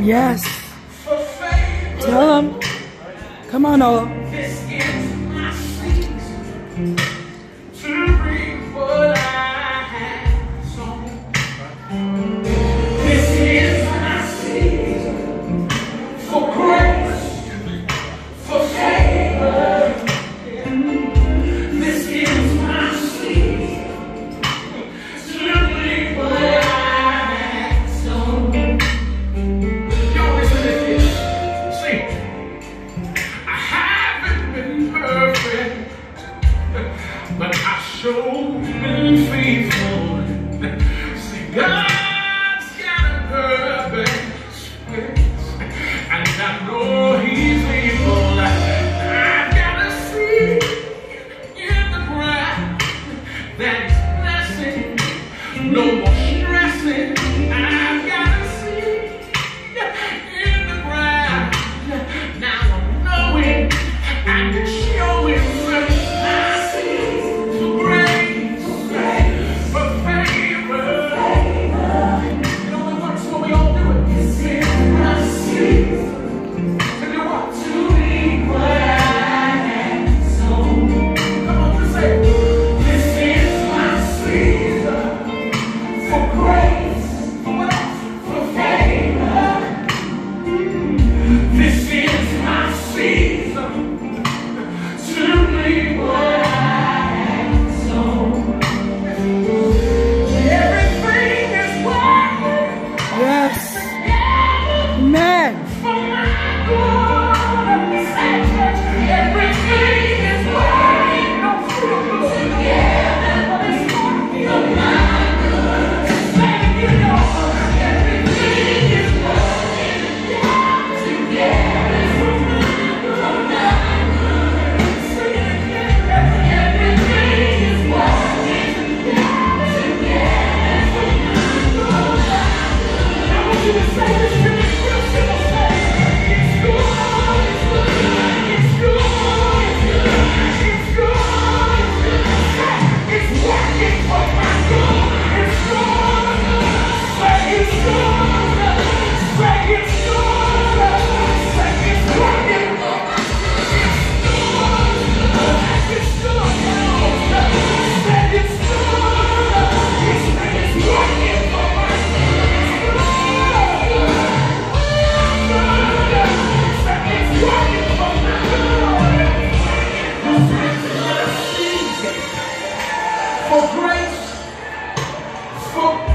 Yes. Tell them. Come on, Ola. This is my season to reap what I have sown. This is my season for grace, for favor. This is my season to reap what I have sown. Y'all listen to this. See. Perfect, but I sure been faithful. See, God's got a purpose, and I know He's able. I've got to see in the ground that He's blessing, no more stressing. I've got to see in the ground now I'm knowing. And it's showing mercy for grace, for favor. It only works when we all do it. This is my season to do what? To reap what I have sown. Come on, just say it. This is my season for grace, for what else? For favor. This is my season. Yes. Amen. For grace, for